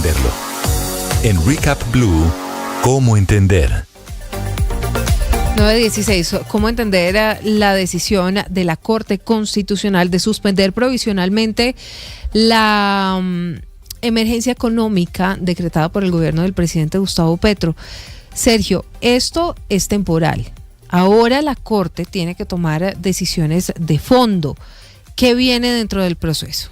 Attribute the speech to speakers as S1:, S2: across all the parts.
S1: entenderlo. En Recap Blue, ¿cómo entender?
S2: 9:16. ¿Cómo entender la decisión de la Corte Constitucional de suspender provisionalmente la emergencia económica decretada por el gobierno del presidente Gustavo Petro? Sergio, esto es temporal. Ahora la Corte tiene que tomar decisiones de fondo. ¿Qué viene dentro del proceso?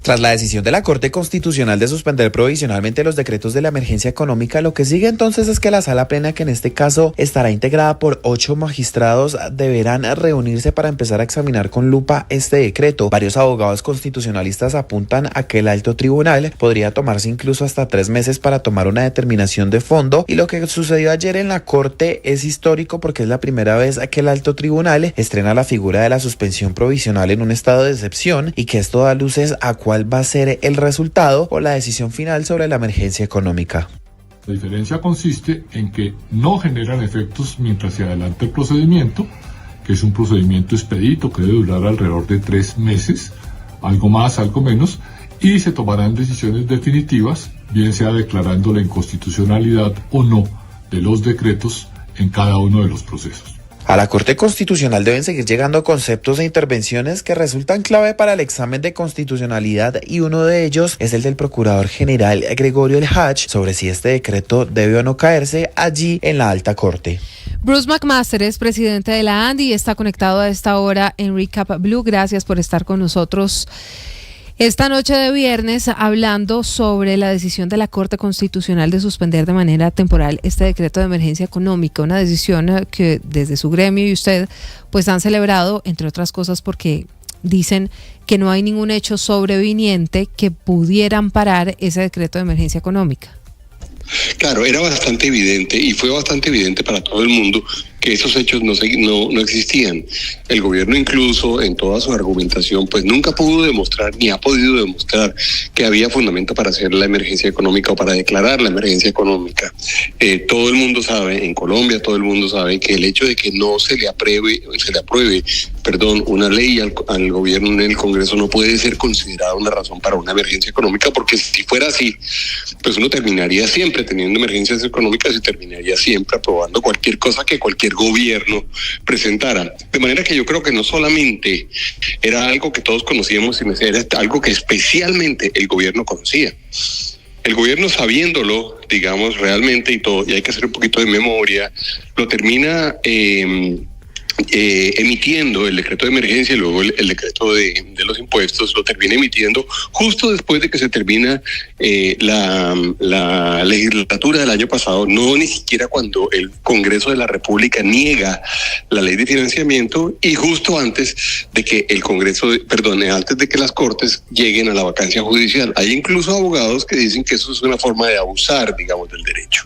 S3: Tras la decisión de la Corte Constitucional de suspender provisionalmente los decretos de la emergencia económica, lo que sigue entonces es que la Sala Plena, que en este caso estará integrada por 8 magistrados, deberán reunirse para empezar a examinar con lupa este decreto. Varios abogados constitucionalistas apuntan a que el alto tribunal podría tomarse incluso hasta 3 meses para tomar una determinación de fondo, y lo que sucedió ayer en la Corte es histórico porque es la primera vez que el alto tribunal estrena la figura de la suspensión provisional en un estado de excepción, y que esto da luces a cuál va a ser el resultado o la decisión final sobre la emergencia económica.
S4: La diferencia consiste en que no generan efectos mientras se adelanta el procedimiento, que es un procedimiento expedito que debe durar alrededor de 3 meses, algo más, algo menos, y se tomarán decisiones definitivas, bien sea declarando la inconstitucionalidad o no de los decretos en cada uno de los procesos.
S3: A la Corte Constitucional deben seguir llegando conceptos e intervenciones que resultan clave para el examen de constitucionalidad, y uno de ellos es el del Procurador General Gregorio El Hach sobre si este decreto debe o no caerse allí en la Alta Corte.
S2: Bruce McMaster es presidente de la ANDI y está conectado a esta hora en Recap Blue. Gracias por estar con nosotros esta noche de viernes hablando sobre la decisión de la Corte Constitucional de suspender de manera temporal este decreto de emergencia económica, una decisión que desde su gremio y usted pues han celebrado, entre otras cosas porque dicen que no hay ningún hecho sobreviniente que pudiera amparar ese decreto de emergencia económica.
S5: Claro, era bastante evidente y fue bastante evidente para todo el mundo que esos hechos no existían. El gobierno incluso en toda su argumentación pues nunca pudo demostrar ni ha podido demostrar que había fundamento para hacer la emergencia económica o para declarar la emergencia económica. Todo el mundo sabe, en Colombia todo el mundo sabe que el hecho de que no se le apruebe una ley al gobierno en el Congreso no puede ser considerada una razón para una emergencia económica, porque si fuera así, pues uno terminaría siempre teniendo emergencias económicas y terminaría siempre aprobando cualquier cosa que cualquier gobierno presentara. De manera que yo creo que no solamente era algo que todos conocíamos, sino era algo que especialmente el gobierno conocía. El gobierno, sabiéndolo, digamos, realmente y todo, y hay que hacer un poquito de memoria, lo termina emitiendo el decreto de emergencia y luego el decreto de los impuestos, lo termina emitiendo justo después de que se termina la legislatura del año pasado, no ni siquiera cuando el Congreso de la República niega la ley de financiamiento, y justo antes de que antes de que las Cortes lleguen a la vacancia judicial. Hay incluso abogados que dicen que eso es una forma de abusar, digamos, del derecho.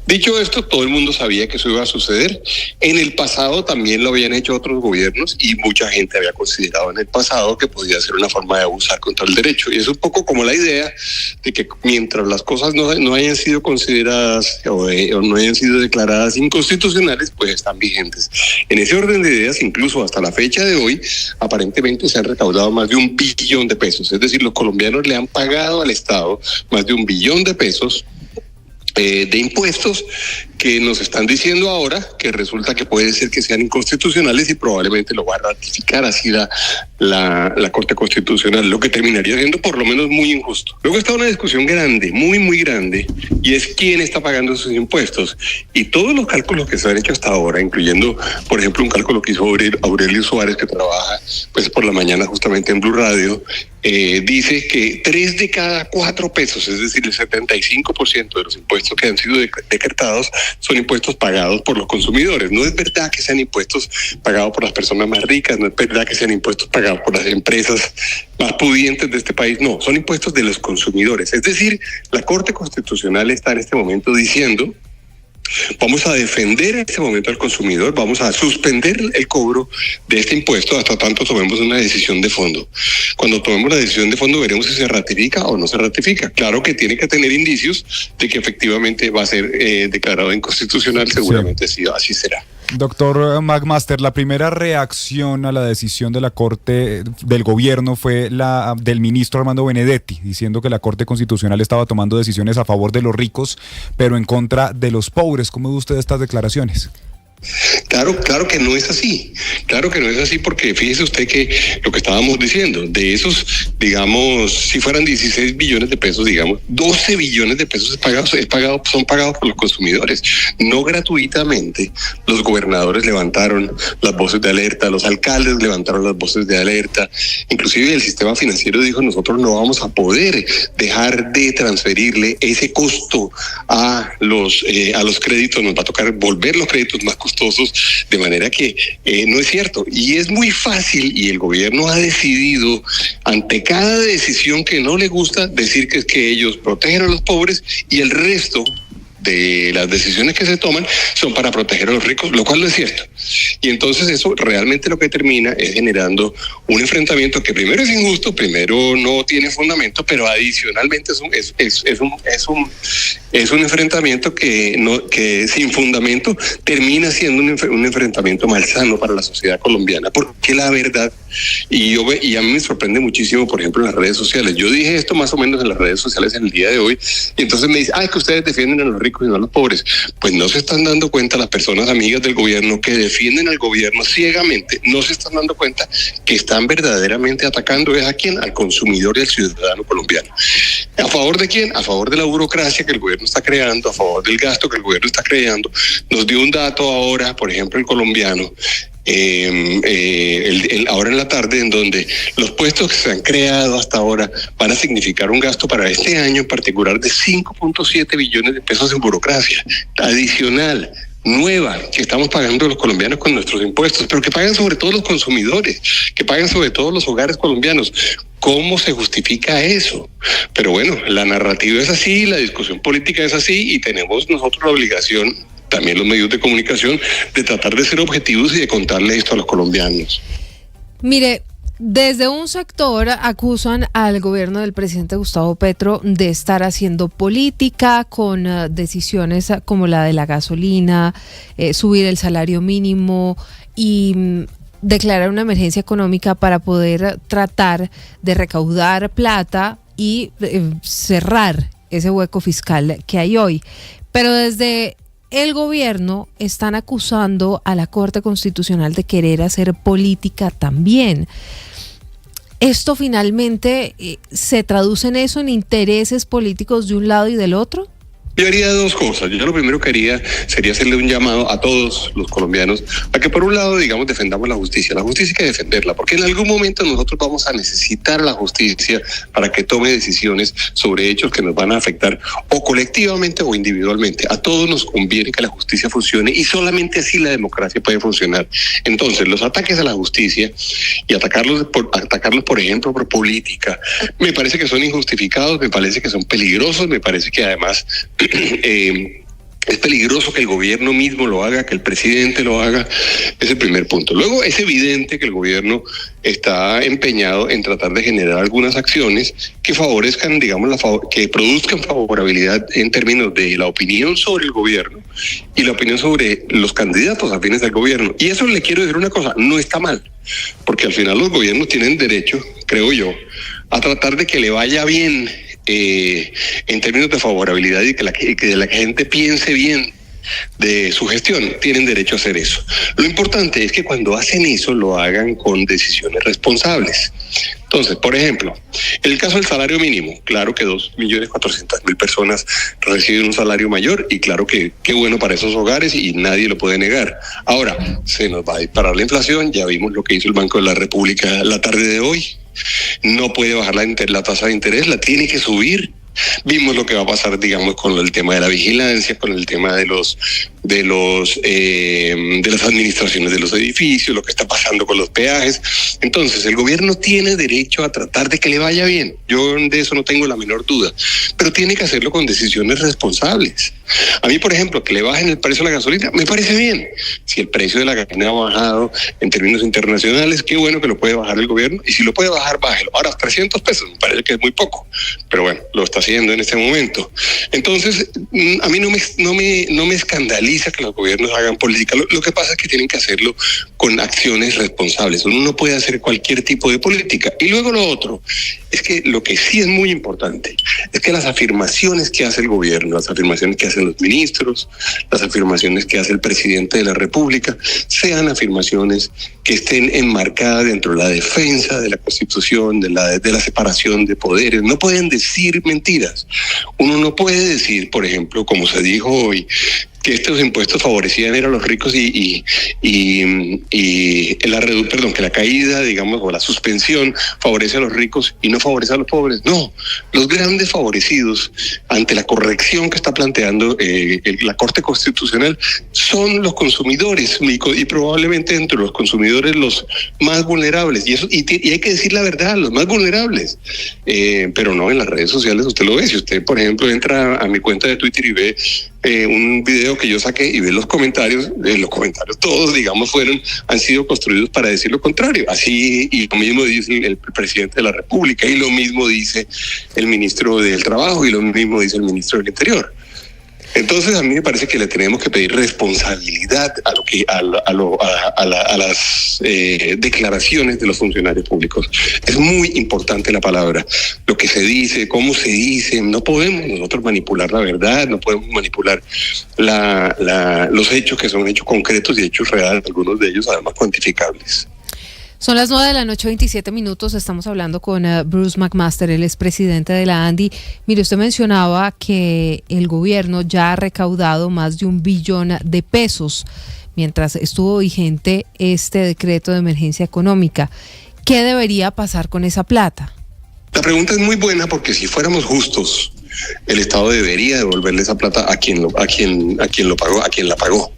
S5: Dicho esto, todo el mundo sabía que eso iba a suceder. En el pasado también lo habían hecho otros gobiernos y mucha gente había considerado en el pasado que podía ser una forma de abusar contra el derecho, y es un poco como la idea de que mientras las cosas no hayan sido consideradas o no hayan sido declaradas inconstitucionales, pues están vigentes. En ese orden de ideas, incluso hasta la fecha de hoy, aparentemente se han recaudado más de $1 billón, es decir, los colombianos le han pagado al Estado más de $1 billón de impuestos, que nos están diciendo ahora que resulta que puede ser que sean inconstitucionales, y probablemente lo va a ratificar así la Corte Constitucional, lo que terminaría siendo por lo menos muy injusto. Luego está una discusión grande, muy muy grande, y es quién está pagando esos impuestos. Y todos los cálculos que se han hecho hasta ahora, incluyendo por ejemplo un cálculo que hizo Aurelio Suárez, que trabaja pues por la mañana justamente en Blue Radio, dice que 3 de cada 4 pesos, es decir, el 75% de los impuestos que han sido decretados, son impuestos pagados por los consumidores. No es verdad que sean impuestos pagados por las personas más ricas, no es verdad que sean impuestos pagados por las empresas más pudientes de este país, no, son impuestos de los consumidores. Es decir, la Corte Constitucional está en este momento diciendo: vamos a defender en este momento al consumidor, vamos a suspender el cobro de este impuesto hasta tanto tomemos una decisión de fondo. Cuando tomemos la decisión de fondo veremos si se ratifica o no se ratifica. Claro que tiene que tener indicios de que efectivamente va a ser declarado inconstitucional, seguramente sí, así será.
S6: Doctor McMaster, la primera reacción a la decisión de la Corte del Gobierno fue la del ministro Armando Benedetti, diciendo que la Corte Constitucional estaba tomando decisiones a favor de los ricos, pero en contra de los pobres. ¿Cómo ve usted estas declaraciones?
S5: Claro que no es así. Claro que no es así, porque fíjese usted que lo que estábamos diciendo, de esos, digamos, si fueran 16 billones de pesos, digamos, 12 billones de pesos son pagados por los consumidores, no gratuitamente. Los gobernadores levantaron las voces de alerta, los alcaldes levantaron las voces de alerta, inclusive el sistema financiero dijo: nosotros no vamos a poder dejar de transferirle ese costo a los créditos, nos va a tocar volver los créditos más costosos, de manera que no es cierto. Y es muy fácil, y el gobierno ha decidido, ante cada decisión que no le gusta, decir que es que ellos protegen a los pobres y el resto de las decisiones que se toman son para proteger a los ricos, lo cual no es cierto. Y entonces eso realmente lo que termina es generando un enfrentamiento que primero es injusto, primero no tiene fundamento, pero adicionalmente es un enfrentamiento que sin fundamento termina siendo un enfrentamiento malsano para la sociedad colombiana, porque la verdad, y a mí me sorprende muchísimo, por ejemplo, en las redes sociales. Yo dije esto más o menos en las redes sociales en el día de hoy, y entonces me dice: es que ustedes defienden a los ricos y no a los pobres. Pues no se están dando cuenta las personas amigas del gobierno que defienden al gobierno ciegamente, no se están dando cuenta que están verdaderamente atacando ¿a quién? Al consumidor y al ciudadano colombiano. ¿A favor de quién? A favor de la burocracia que el gobierno está creando, a favor del gasto que el gobierno está creando. Nos dio un dato ahora, por ejemplo, el colombiano, ahora en la tarde, en donde los puestos que se han creado hasta ahora van a significar un gasto para este año en particular de 5.7 billones de pesos en burocracia adicional, nueva, que estamos pagando los colombianos con nuestros impuestos, pero que pagan sobre todo los consumidores, que pagan sobre todo los hogares colombianos. ¿Cómo se justifica eso? Pero bueno, la narrativa es así, la discusión política es así, y tenemos nosotros la obligación, también los medios de comunicación, de tratar de ser objetivos y de contarle esto a los colombianos.
S2: Mire, desde un sector acusan al gobierno del presidente Gustavo Petro de estar haciendo política con decisiones como la de la gasolina, subir el salario mínimo y declarar una emergencia económica para poder tratar de recaudar plata y cerrar ese hueco fiscal que hay hoy. Pero desde el gobierno están acusando a la Corte Constitucional de querer hacer política también. ¿Esto finalmente se traduce en eso, en intereses políticos de un lado y del otro?
S5: Yo haría dos cosas. Yo lo primero que haría sería hacerle un llamado a todos los colombianos a que, por un lado, digamos, defendamos la justicia. La justicia hay que defenderla, porque en algún momento nosotros vamos a necesitar la justicia para que tome decisiones sobre hechos que nos van a afectar o colectivamente o individualmente. A todos nos conviene que la justicia funcione, y solamente así la democracia puede funcionar. Entonces, los ataques a la justicia y atacarlos, por ejemplo, por política, me parece que son injustificados, me parece que son peligrosos, me parece que además es peligroso que el gobierno mismo lo haga, que el presidente lo haga. Es el primer punto. Luego, es evidente que el gobierno está empeñado en tratar de generar algunas acciones que favorezcan, digamos, que produzcan favorabilidad en términos de la opinión sobre el gobierno y la opinión sobre los candidatos afines al gobierno. Y eso, le quiero decir una cosa, no está mal, porque al final los gobiernos tienen derecho, creo yo, a tratar de que le vaya bien en términos de favorabilidad y que la gente piense bien de su gestión. Tienen derecho a hacer eso. Lo importante es que cuando hacen eso lo hagan con decisiones responsables. Entonces, por ejemplo, en el caso del salario mínimo, claro que 2.400.000 personas reciben un salario mayor, y claro que qué bueno para esos hogares y nadie lo puede negar. Ahora, se nos va a disparar la inflación, ya vimos lo que hizo el Banco de la República la tarde de hoy. No puede bajar la tasa de interés, la tiene que subir. Vimos lo que va a pasar, digamos, con el tema de la vigilancia, con el tema de las administraciones de los edificios, lo que está pasando con los peajes. Entonces, el gobierno tiene derecho a tratar de que le vaya bien. Yo de eso no tengo la menor duda, pero tiene que hacerlo con decisiones responsables. A mí, por ejemplo, que le bajen el precio de la gasolina, me parece bien. Si el precio de la gasolina ha bajado en términos internacionales, qué bueno que lo puede bajar el gobierno, y si lo puede bajar, bájelo. Ahora, 300 pesos, me parece que es muy poco, pero bueno, lo está haciendo. viviendo en este momento. Entonces, a mí no me escandaliza que los gobiernos hagan política. Lo que pasa es que tienen que hacerlo con acciones responsables. Uno no puede hacer cualquier tipo de política. Y luego lo otro es que lo que sí es muy importante es que las afirmaciones que hace el gobierno, las afirmaciones que hacen los ministros, las afirmaciones que hace el presidente de la República, sean afirmaciones que estén enmarcadas dentro de la defensa de la Constitución, de la separación de poderes. No pueden decir mentiras. Uno no puede decir, por ejemplo, como se dijo hoy, que estos impuestos favorecían a los ricos que la caída, digamos, o la suspensión favorece a los ricos y no favorece a los pobres. No, los grandes favorecidos ante la corrección que está planteando la Corte Constitucional son los consumidores y probablemente entre los consumidores los más vulnerables. Y hay que decir la verdad, los más vulnerables. Pero no, en las redes sociales usted lo ve. Si usted, por ejemplo, entra a mi cuenta de Twitter y ve un video que yo saqué y ve los comentarios todos, digamos, han sido construidos para decir lo contrario. Así, y lo mismo dice el presidente de la República, y lo mismo dice el ministro del Trabajo, y lo mismo dice el ministro del Interior. Entonces a mí me parece que le tenemos que pedir responsabilidad a las declaraciones de los funcionarios públicos. Es muy importante la palabra, lo que se dice, cómo se dice. No podemos nosotros manipular la verdad, no podemos manipular los hechos, que son hechos concretos y hechos reales, algunos de ellos además cuantificables.
S2: Son las 9:27 a.m. Estamos hablando con Bruce McMaster, él es presidente de la ANDI. Mire, usted mencionaba que el gobierno ya ha recaudado más de $1 billón mientras estuvo vigente este decreto de emergencia económica. ¿Qué debería pasar con esa plata?
S5: La pregunta es muy buena, porque si fuéramos justos, el Estado debería devolverle esa plata a quien la pagó.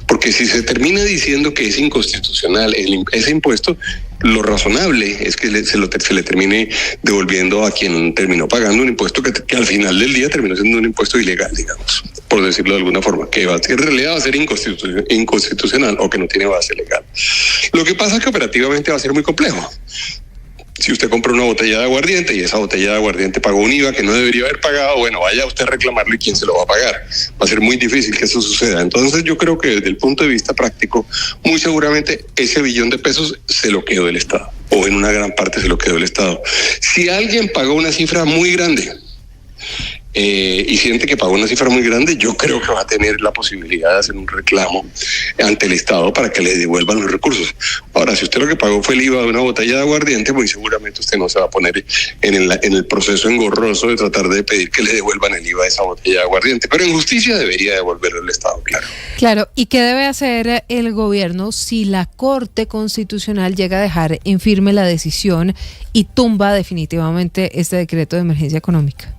S5: Porque si se termina diciendo que es inconstitucional ese impuesto, lo razonable es que se le termine devolviendo a quien terminó pagando un impuesto que al final del día terminó siendo un impuesto ilegal, digamos, por decirlo de alguna forma, que en realidad va a ser inconstitucional o que no tiene base legal. Lo que pasa es que operativamente va a ser muy complejo. Si usted compra una botella de aguardiente y esa botella de aguardiente pagó un IVA que no debería haber pagado, bueno, vaya usted a reclamarlo y quién se lo va a pagar. Va a ser muy difícil que eso suceda. Entonces yo creo que desde el punto de vista práctico, muy seguramente ese $1 billón se lo quedó el Estado, o en una gran parte se lo quedó el Estado. Si alguien pagó una cifra muy grande y siente que pagó una cifra muy grande, yo creo que va a tener la posibilidad de hacer un reclamo ante el Estado para que le devuelvan los recursos. Ahora, si usted lo que pagó fue el IVA de una botella de aguardiente, muy seguramente usted no se va a poner en el proceso engorroso de tratar de pedir que le devuelvan el IVA de esa botella de aguardiente. Pero en justicia debería devolverlo el Estado, claro.
S2: Claro, ¿y qué debe hacer el gobierno si la Corte Constitucional llega a dejar en firme la decisión y tumba definitivamente este decreto de emergencia económica?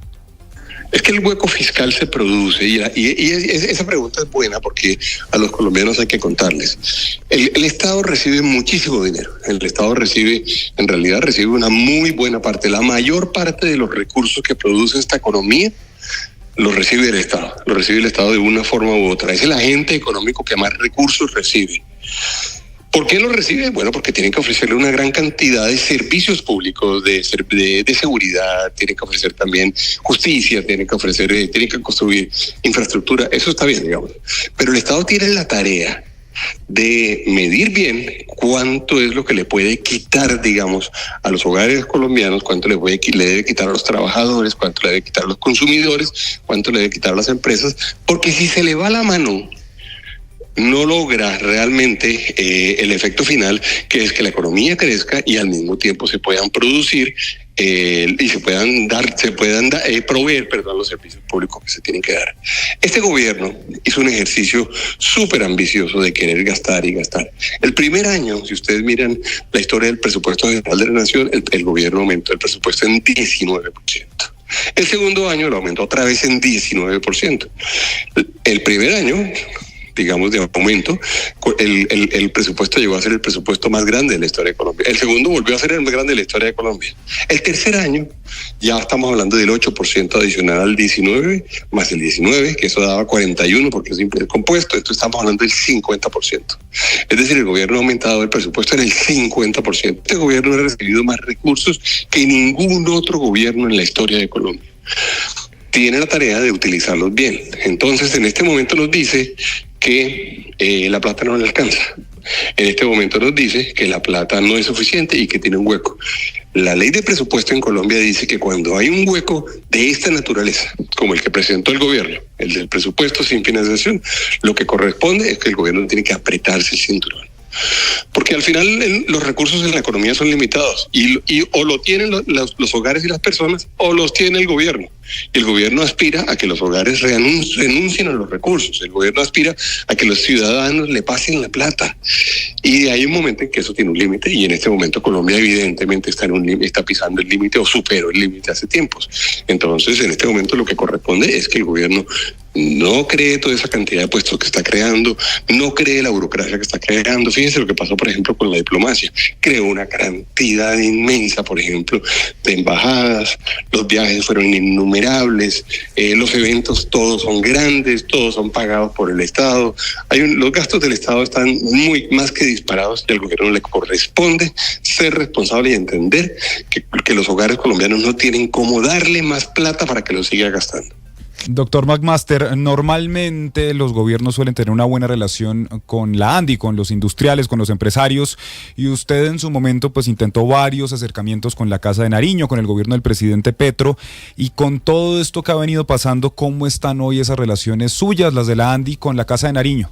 S5: Es que el hueco fiscal se produce y esa pregunta es buena, porque a los colombianos hay que contarles. El Estado recibe muchísimo dinero. El Estado en realidad recibe una muy buena parte. La mayor parte de los recursos que produce esta economía los recibe el Estado. Lo recibe el Estado de una forma u otra. Es el agente económico que más recursos recibe. ¿Por qué lo recibe? Bueno, porque tienen que ofrecerle una gran cantidad de servicios públicos, de seguridad, tienen que ofrecer también justicia, tienen que construir infraestructura. Eso está bien, digamos. Pero el Estado tiene la tarea de medir bien cuánto es lo que le puede quitar, digamos, a los hogares colombianos, cuánto le debe quitar a los trabajadores, cuánto le debe quitar a los consumidores, cuánto le debe quitar a las empresas, porque si se le va la mano, no logra realmente el efecto final, que es que la economía crezca y al mismo tiempo se puedan producir y se puedan proveer los servicios públicos que se tienen que dar. Este gobierno hizo un ejercicio súper ambicioso de querer gastar y gastar. El primer año, si ustedes miran la historia del presupuesto general de la Nación, el gobierno aumentó el presupuesto en 19%. El segundo año lo aumentó otra vez en 19%. El primer año, digamos, de aumento, el presupuesto llegó a ser el presupuesto más grande de la historia de Colombia. El segundo volvió a ser el más grande de la historia de Colombia. El tercer año ya estamos hablando del 8% adicional al 19, más el 19, que eso daba 41 porque es simple compuesto. Entonces estamos hablando del 50%. Es decir, el gobierno ha aumentado el presupuesto en el 50%. Este gobierno ha recibido más recursos que ningún otro gobierno en la historia de Colombia. tiene la tarea de utilizarlos bien. Entonces, en este momento nos dice que la plata no le alcanza. En este momento nos dice que la plata no es suficiente y que tiene un hueco. La ley de presupuesto en Colombia dice que cuando hay un hueco de esta naturaleza, como el que presentó el gobierno, el del presupuesto sin financiación, lo que corresponde es que el gobierno tiene que apretarse el cinturón. Porque al final los recursos en la economía son limitados y o lo tienen los hogares y las personas o los tiene el gobierno. Y el gobierno aspira a que los hogares renuncien a los recursos. El gobierno aspira a que los ciudadanos le pasen la plata. Y hay un momento en que eso tiene un límite, y en este momento Colombia evidentemente está pisando el límite o superó el límite hace tiempos. Entonces, en este momento lo que corresponde es que el gobierno no cree toda esa cantidad de puestos que está creando, no cree la burocracia que está creando. Fíjense lo que pasó, por ejemplo, con la diplomacia. Creó una cantidad inmensa, por ejemplo, de embajadas, los viajes fueron innumerables, los eventos todos son grandes, todos son pagados por el Estado. Los gastos del Estado están más que disparados, y al gobierno le corresponde ser responsable y entender que los hogares colombianos no tienen cómo darle más plata para que lo siga gastando.
S6: Doctor McMaster, normalmente los gobiernos suelen tener una buena relación con la ANDI, con los industriales, con los empresarios, y usted en su momento pues intentó varios acercamientos con la Casa de Nariño, con el gobierno del presidente Petro, y con todo esto que ha venido pasando, ¿cómo están hoy esas relaciones suyas, las de la ANDI, con la Casa de Nariño?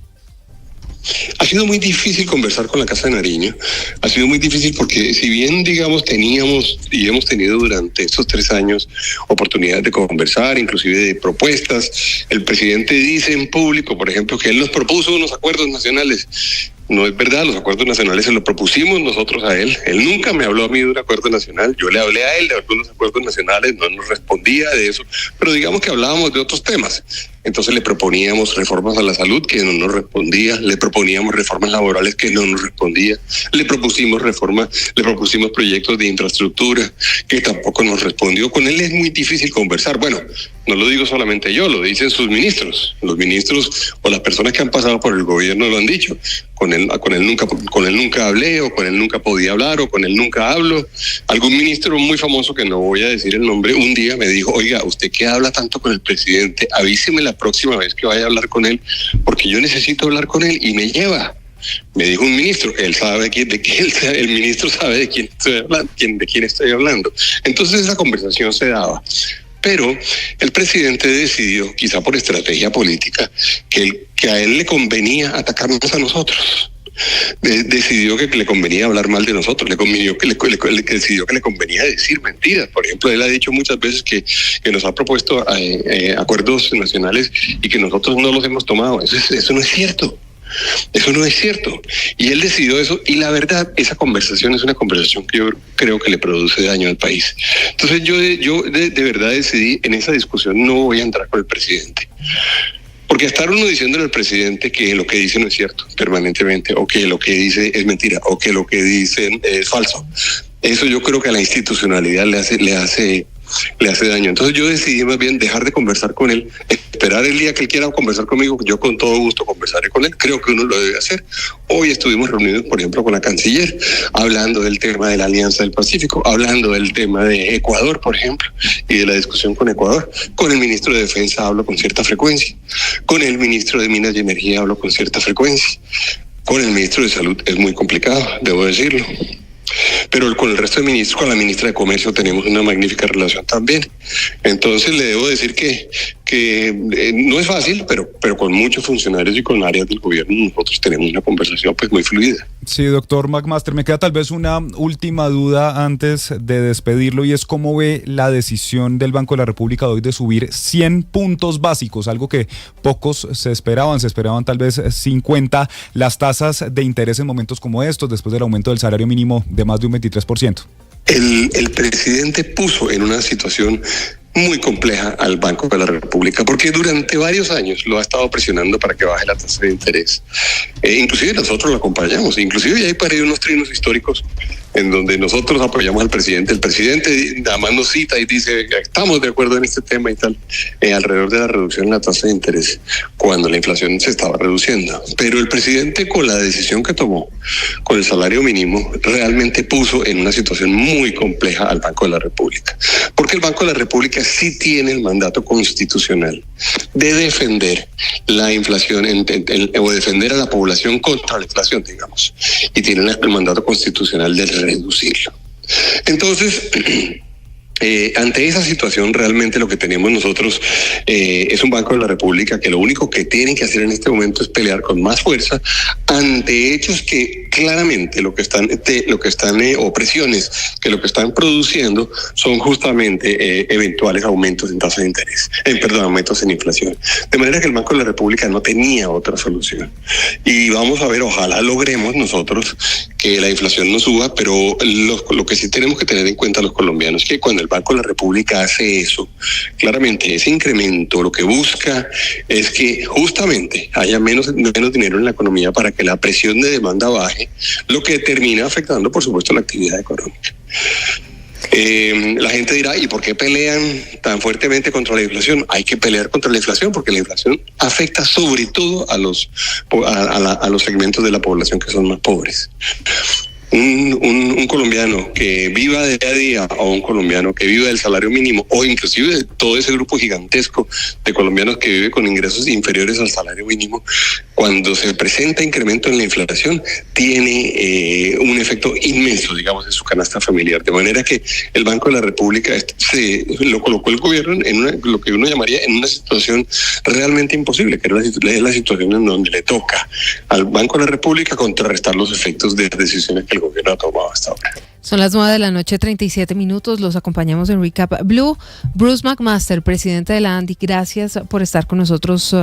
S5: Ha sido muy difícil conversar con la Casa de Nariño, ha sido muy difícil porque si bien, digamos, teníamos y hemos tenido durante estos 3 años oportunidades de conversar, inclusive de propuestas, el presidente dice en público, por ejemplo, que él nos propuso unos acuerdos nacionales. No es verdad, los acuerdos nacionales se los propusimos nosotros a él. Él nunca me habló a mí de un acuerdo nacional. Yo le hablé a él de algunos acuerdos nacionales, no nos respondía de eso, pero digamos que hablábamos de otros temas. Entonces le proponíamos reformas a la salud que no nos respondía, le proponíamos reformas laborales que no nos respondía, le propusimos proyectos de infraestructura que tampoco nos respondió. Con él es muy difícil conversar. Bueno, no lo digo solamente yo, lo dicen sus ministros. Los ministros o las personas que han pasado por el gobierno lo han dicho. Con él nunca hablé, o con él nunca podía hablar, o con él nunca hablo. Algún ministro muy famoso, que no voy a decir el nombre, un día me dijo: oiga, usted que habla tanto con el presidente, avíseme la próxima vez que vaya a hablar con él, porque yo necesito hablar con él, y me lleva. Me dijo un ministro, él sabe el ministro sabe de quién estoy hablando. Entonces esa conversación se daba. Pero el presidente decidió, quizá por estrategia política, que a él le convenía atacarnos a nosotros. Decidió que le convenía hablar mal de nosotros, decidió que le convenía decir mentiras. Por ejemplo, él ha dicho muchas veces que nos ha propuesto acuerdos nacionales y que nosotros no los hemos tomado. Eso no es cierto. Eso no es cierto. Y él decidió eso, y la verdad, esa conversación es una conversación que yo creo que le produce daño al país. Entonces yo de verdad decidí, en esa discusión no voy a entrar con el presidente. Porque estar uno diciéndole al presidente que lo que dice no es cierto permanentemente, o que lo que dice es mentira, o que lo que dicen es falso, eso yo creo que a la institucionalidad le hace daño. Entonces yo decidí más bien dejar de conversar con él, esperar el día que él quiera conversar conmigo. Yo con todo gusto conversaré con él, creo que uno lo debe hacer. Hoy estuvimos reunidos, por ejemplo, con la canciller, hablando del tema de la Alianza del Pacífico, hablando del tema de Ecuador, por ejemplo, y de la discusión con Ecuador. Con el ministro de Defensa hablo con cierta frecuencia, con el ministro de Minas y Energía hablo con cierta frecuencia, con el ministro de Salud es muy complicado, debo decirlo. Pero con el resto de ministros, con la ministra de Comercio, tenemos una magnífica relación también. Entonces le debo decir que no es fácil, pero con muchos funcionarios y con áreas del gobierno nosotros tenemos una conversación pues muy fluida.
S6: Sí, doctor McMaster, me queda tal vez una última duda antes de despedirlo, y es cómo ve la decisión del Banco de la República de hoy de subir 100 puntos básicos, algo que pocos se esperaban tal vez 50, las tasas de interés en momentos como estos, después del aumento del salario mínimo de más de un 23%.
S5: El presidente puso en una situación muy compleja al Banco de la República, porque durante varios años lo ha estado presionando para que baje la tasa de interés. Inclusive nosotros lo acompañamos, inclusive ya hay para ahí unos trinos históricos en donde nosotros apoyamos al presidente. El presidente nada más nos cita y dice, estamos de acuerdo en este tema y tal, alrededor de la reducción en la tasa de interés, cuando la inflación se estaba reduciendo. Pero el presidente, con la decisión que tomó con el salario mínimo, realmente puso en una situación muy compleja al Banco de la República. Porque el Banco de la República sí tiene el mandato constitucional de defender la inflación o defender a la población contra la inflación, digamos, y tiene el mandato constitucional de reducirlo. Entonces, ante esa situación, realmente lo que tenemos nosotros es un Banco de la República que lo único que tienen que hacer en este momento es pelear con más fuerza ante hechos que claramente lo que están o presiones que lo que están produciendo son justamente eventuales aumentos en tasa de interés, aumentos en inflación. De manera que el Banco de la República no tenía otra solución. Y vamos a ver, ojalá logremos nosotros que la inflación no suba, pero lo que sí tenemos que tener en cuenta los colombianos es que cuando el Banco de la República hace eso, claramente ese incremento lo que busca es que justamente haya menos dinero en la economía para que la presión de demanda baje, lo que termina afectando, por supuesto, la actividad económica. La gente dirá, ¿y por qué pelean tan fuertemente contra la inflación? Hay que pelear contra la inflación porque la inflación afecta sobre todo a los segmentos de la población que son más pobres. Un colombiano que viva de día a día o un colombiano que viva del salario mínimo o inclusive de todo ese grupo gigantesco de colombianos que vive con ingresos inferiores al salario mínimo, cuando se presenta incremento en la inflación tiene un efecto inmenso, digamos, en su canasta familiar, de manera que el Banco de la República lo colocó el gobierno en lo que uno llamaría en una situación realmente imposible, que es la situación en donde le toca al Banco de la República contrarrestar los efectos de las decisiones que el gobierno ha tomado hasta ahora.
S2: Son las 9:37 p.m, los acompañamos en Recap Blue. Bruce McMaster, presidente de la ANDI, gracias por estar con nosotros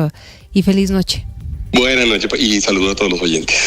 S2: y feliz noche.
S5: Buenas noches y saludo a todos los oyentes.